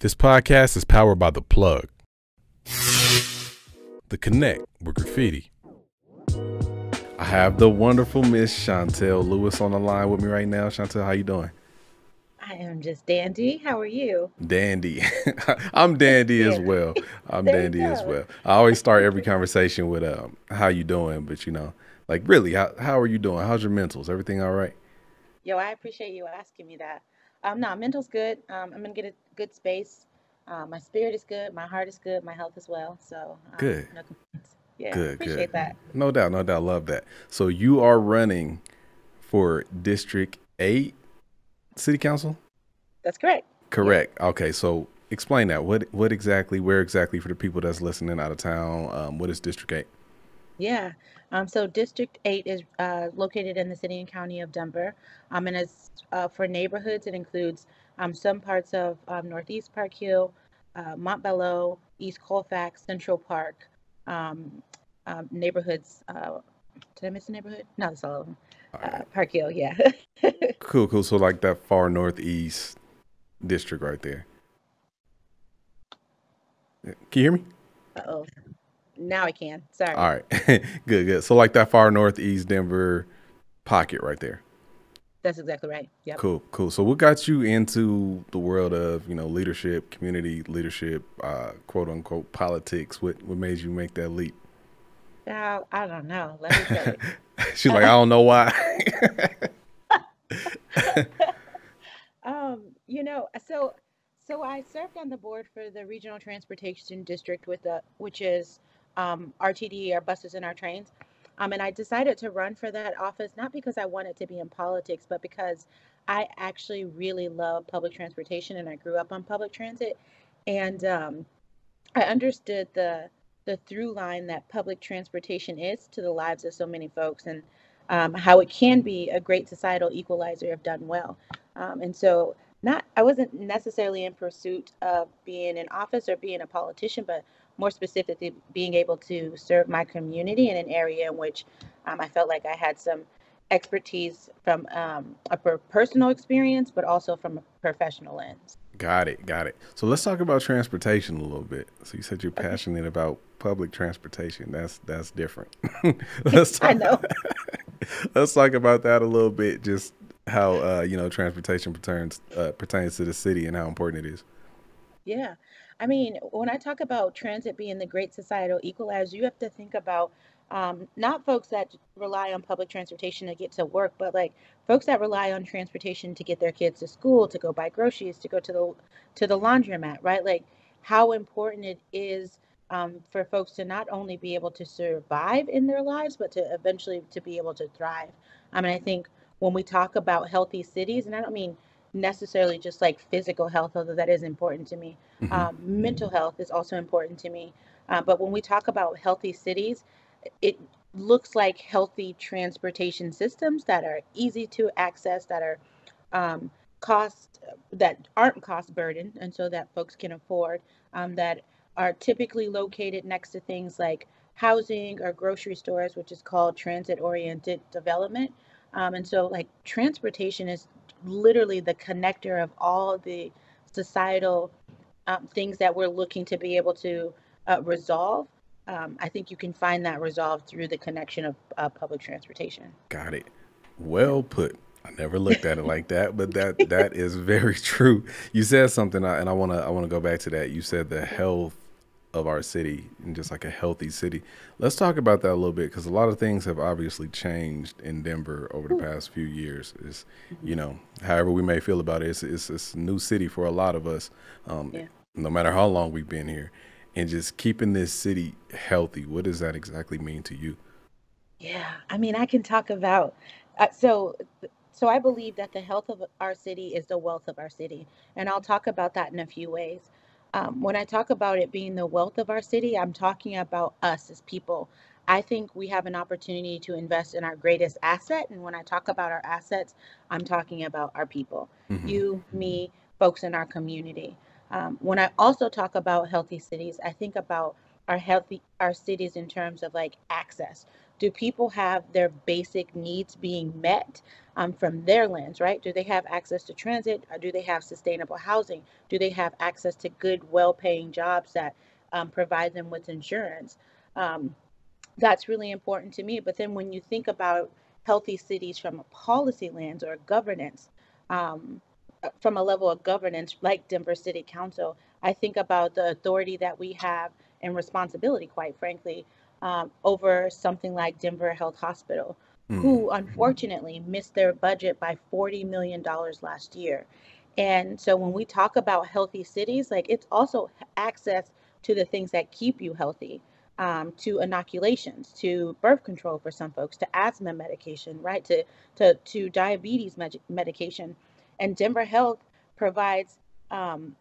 This podcast is powered by The Plug, The Connect with Graffiti. I have the wonderful Miss Shontel Lewis on the line with me right now. Shontel, how you doing? I am just dandy. How are you? Dandy. I'm dandy as Dandy. well. I'm There you dandy as go. well. I always start every conversation with how you doing, but like really, how are you doing? How's your mentals? Everything all right? Yo, I appreciate you asking me that. No, mental's good. I'm gonna get a good space. My spirit is good. My heart is good. My health as well. So, Good. no complaints. Yeah, Good, good. appreciate that. No doubt, no doubt. Love that. So you are running for District 8 City Council? That's correct. Yep. Correct. Okay, so explain that. What exactly, where exactly for the people that's listening out of town? What is District 8? Yeah. So District 8 is located in the city and county of Denver. And it's for neighborhoods. It includes some parts of Northeast Park Hill, Montbello, East Colfax, Central Park, um, neighborhoods. Did I miss a neighborhood? No, that's all of them. All right. Park Hill, yeah. Cool, cool. So like that far northeast district right there. Can you hear me? Uh-oh. Now I can. Sorry. All right. Good, good. So like that far northeast Denver pocket right there. That's exactly right. Yep. Cool, cool. So what got you into the world of, leadership, community leadership, quote unquote politics? What made you make that leap? I don't know. Let me tell She's like, I don't know why. you. So I served on the board for the Regional Transportation District which is RTD, our buses and our trains. And I decided to run for that office not because I wanted to be in politics, but because I actually really love public transportation and I grew up on public transit. And I understood the through line that public transportation is to the lives of so many folks and how it can be a great societal equalizer if done well. And so not I wasn't necessarily in pursuit of being in office or being a politician, but more specifically being able to serve my community in an area in which I felt like I had some expertise from personal experience, but also from a professional lens. Got it, got it. So let's talk about transportation a little bit. So you said you're Okay. passionate about public transportation. That's different. let's I talk. know. Let's talk about that a little bit. Just how transportation pertains to the city and how important it is. Yeah. I mean, when I talk about transit being the great societal equalizer, you have to think about not folks that rely on public transportation to get to work, but like folks that rely on transportation to get their kids to school, to go buy groceries, to go to the laundromat, right? Like how important it is for folks to not only be able to survive in their lives, but to eventually to be able to thrive. I mean, I think when we talk about healthy cities, and I don't mean necessarily just like physical health, although that is important to me. Hmm. Mental health is also important to me. But when we talk about healthy cities, it looks like healthy transportation systems that are easy to access, that are um, cost that aren't cost burden, and so that folks can afford, that are typically located next to things like housing or grocery stores, which is called transit oriented development. And so, like, transportation is literally the connector of all the societal things that we're looking to be able to resolve. I think you can find that resolved through the connection of public transportation. Got it. Yep. Well put. I never looked at it like that, but that is very true. You said something, and I wanna go back to that. You said the Okay. health of our city and just like a healthy city. Let's talk about that a little bit because a lot of things have obviously changed in Denver over the Ooh. past few years. Is Mhm. however we may feel about it, it's a new city for a lot of us, um, Yeah. no matter how long we've been here, and just keeping this city healthy. What does that exactly mean to you? Yeah. I mean, I can talk about uh, so so I believe that the health of our city is the wealth of our city, and I'll talk about that in a few ways. When I talk about it being the wealth of our city, I'm talking about us as people. I think we have an opportunity to invest in our greatest asset, and when I talk about our assets, I'm talking about our people, Hmm. you, me, folks in our community. When I also talk about healthy cities, I think about our cities in terms of like access. Do people have their basic needs being met from their lens, right? Do they have access to transit? Or do they have sustainable housing? Do they have access to good, well-paying jobs that provide them with insurance? Um, that's really important to me. But then when you think about healthy cities from a policy lens or governance, um, from a level of governance like Denver City Council, I think about the authority that we have and responsibility, quite frankly, over something like Denver Health Hospital, Mm. who unfortunately missed their budget by $40 million last year. And so when we talk about healthy cities, like it's also access to the things that keep you healthy, to inoculations, to birth control for some folks, to asthma medication, right, to diabetes medication, and Denver Health provides um,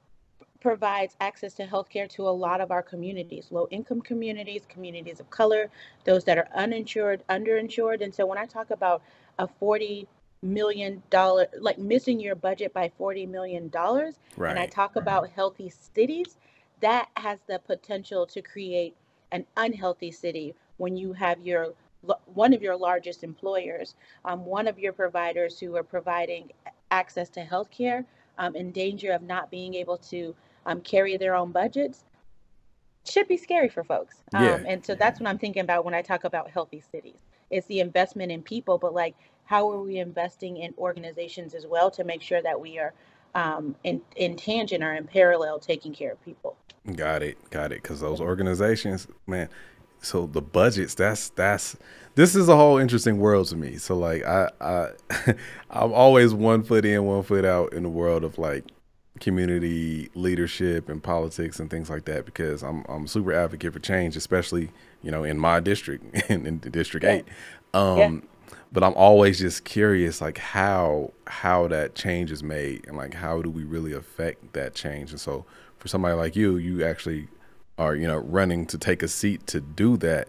provides access to healthcare to a lot of our communities, low income communities, communities of color, those that are uninsured, underinsured. And so when I talk about a $40 million, like missing your budget by $40 million, and I Right. talk about healthy cities, that has the potential to create an unhealthy city when you have your one of your largest employers, one of your providers who are providing access to healthcare, in danger of not being able to carry their own budgets, should be scary for folks. Yeah. And so that's what I'm thinking about when I talk about healthy cities. It's the investment in people, but like, how are we investing in organizations as well to make sure that we are in tangent or in parallel taking care of people? Got it. Got it. Because those organizations, man. So the budgets, that's this is a whole interesting world to me. So like I'm always one foot in, one foot out in the world of like community leadership and politics and things like that because I'm a super advocate for change, especially in my district in District Yeah, 8. yeah, Um, but I'm always just curious, like how that change is made and like how do we really affect that change. And so for somebody like you actually are running to take a seat to do that.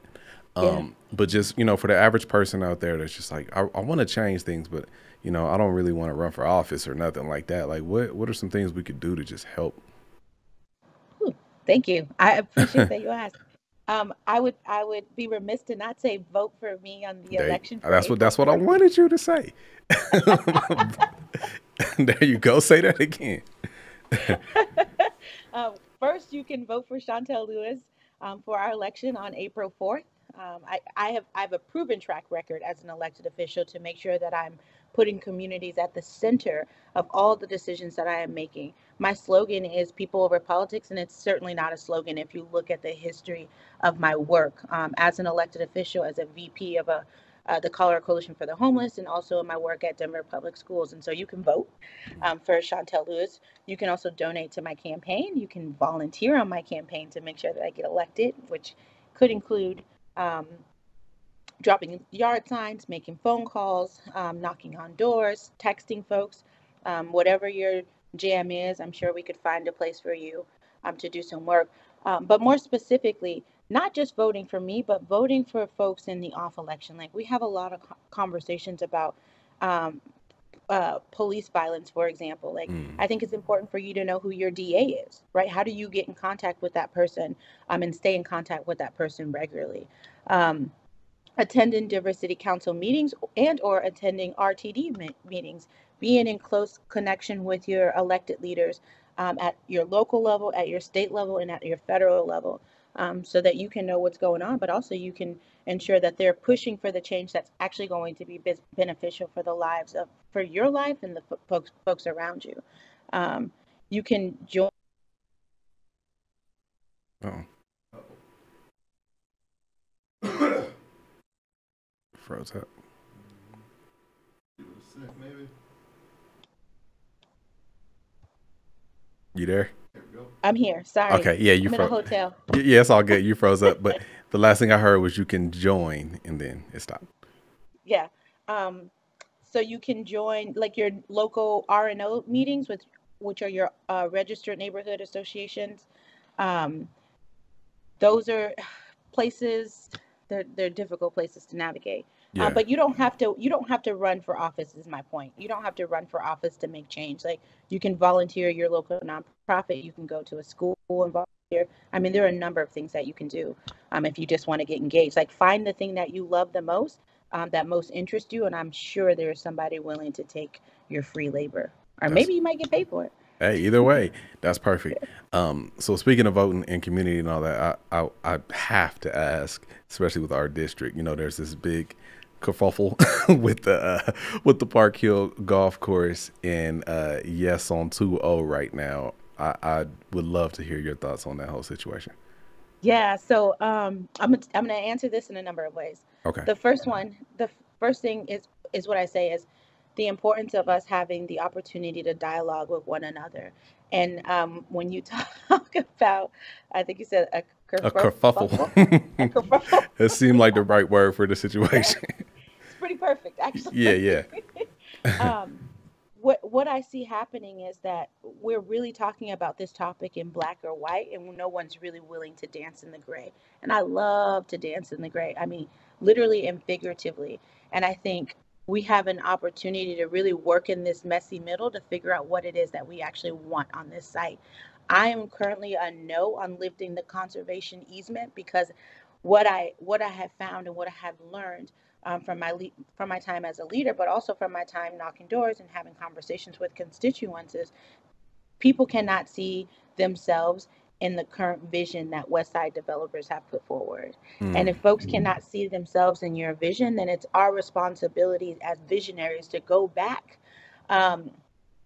yeah. But just for the average person out there that's just like I want to change things, but I don't really want to run for office or nothing like that. Like what are some things we could do to just help? Ooh, thank you. I appreciate that you asked. I would be remiss to not say vote for me on the They election for that's what April that's what I 4th. wanted you to say. There you go. Say that again. First, you can vote for Shontel Lewis for our election on April 4th. I have a proven track record as an elected official to make sure that I'm putting communities at the center of all the decisions that I am making. My slogan is people over politics, and it's certainly not a slogan if you look at the history of my work as an elected official, as a VP of the Colorado Coalition for the Homeless, and also in my work at Denver Public Schools. And so you can vote for Shontel Lewis. You can also donate to my campaign. You can volunteer on my campaign to make sure that I get elected, which could include um, dropping yard signs, making phone calls, knocking on doors, texting folks, whatever your jam is. I'm sure we could find a place for you to do some work. But more specifically, not just voting for me, but voting for folks in the off election. Like we have a lot of conversations about um, police violence, for example. Like, Mm. I think it's important for you to know who your DA is, right? How do you get in contact with that person and stay in contact with that person regularly? Um, Attending Denver City Council meetings and or attending RTD meetings, being in close connection with your elected leaders at your local level, at your state level, and at your federal level, so that you can know what's going on, but also you can ensure that they're pushing for the change that's actually going to be beneficial for the lives of for your life and the folks around you. Um, you can join. Oh, froze up. You there? I'm here. Sorry, Okay. Yeah, you I'm in a froze. hotel. Yeah, it's all good. You froze up, but the last thing I heard was you can join, and then it stopped. Yeah. Um, so you can join like your local R&O meetings, which are your registered neighborhood associations. Um, those are places, they're difficult places to navigate. Yeah. But you don't have to run for office is my point. You don't have to run for office to make change. Like you can volunteer your local nonprofit, you can go to a school and volunteer, I mean, there are a number of things that you can do if you just want to get engaged. Like find the thing that you love the most, that most interests you, and I'm sure there's somebody willing to take your free labor, or That's maybe you might get paid for it. Hey, either way, that's perfect. So speaking of voting and community and all that, I have to ask, especially with our district, there's this big kerfuffle with the Park Hill golf course and yes on 2-0 right now. I would love to hear your thoughts on that whole situation. Yeah, so I'm gonna answer this in a number of ways. Okay. The first thing is what I say is the importance of us having the opportunity to dialogue with one another. And when you talk about, I think you said a A a kerfuffle. kerfuffle. It seemed like the right word for the situation. It's pretty perfect, actually. Yeah, yeah. um, what I see happening is that we're really talking about this topic in black or white, and no one's really willing to dance in the gray. And I love to dance in the gray. I mean, literally and figuratively. And I think we have an opportunity to really work in this messy middle to figure out what it is that we actually want on this site. I am currently a no on lifting the conservation easement because what I have found and what I have learned from my time as a leader, but also from my time knocking doors and having conversations with constituents, is people cannot see themselves in the current vision that West Side developers have put forward. And if Mm, folks cannot see themselves in your vision, then it's our responsibility as visionaries to go back um,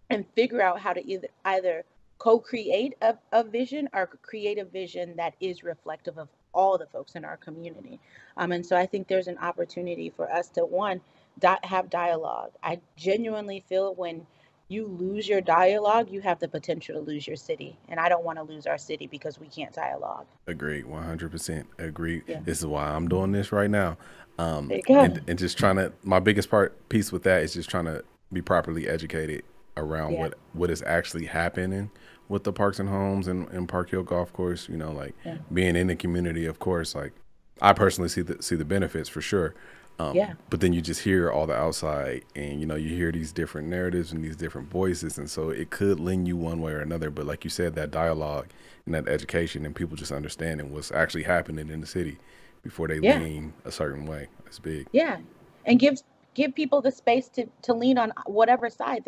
and figure out how to either co-create a vision or create a vision that is reflective of all the folks in our community. And so I think there's an opportunity for us to one have dialogue. I genuinely feel when you lose your dialogue, you have the potential to lose your city, and I don't want to lose our city because we can't dialogue. agreed. 100% agreed. Yeah, This is why I'm doing this right now. there you go. And just trying to, my biggest piece with that is just trying to be properly educated around Yeah, what is actually happening with the parks and homes and Park Hill Golf Course. Like yeah, being in the community, of course. Like I personally see the benefits for sure. yeah, But then you just hear all the outside, and you hear these different narratives and these different voices, and so it could lean you one way or another. But like you said, that dialogue and that education and people just understanding what's actually happening in the city before they yeah. lean a certain way. That's big. Yeah, and give people the space to lean on whatever side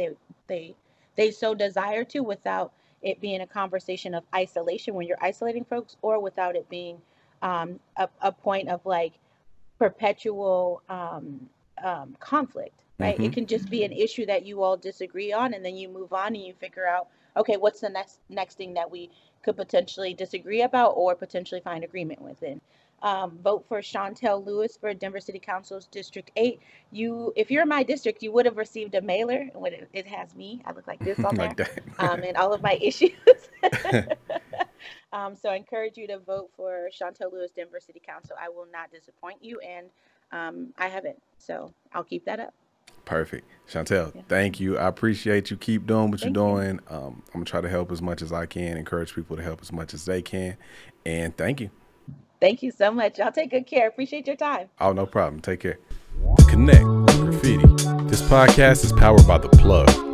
they they so desire to, without it being a conversation of isolation when you're isolating folks, or without it being a point of like perpetual conflict, right? Hmm. It can just be an issue that you all disagree on, and then you move on and you figure out, okay, what's the next thing that we could potentially disagree about or potentially find agreement within. Vote for Shontel Lewis for Denver City Council's District 8. If you're in my district, you would have received a mailer. It has me. I look like this on there, Like that. and all of my issues. So I encourage you to vote for Shontel Lewis, Denver City Council. I will not disappoint you, and I haven't. So I'll keep that up. Perfect. Shontel, Yeah. thank you. I appreciate you. Keep doing what you're Thank you. doing. I'm going to try to help as much as I can, encourage people to help as much as they can. And thank you. Thank you so much. Y'all take good care. Appreciate your time. Oh, no problem. Take care. Connect with Graffiti. This podcast is powered by The Plug.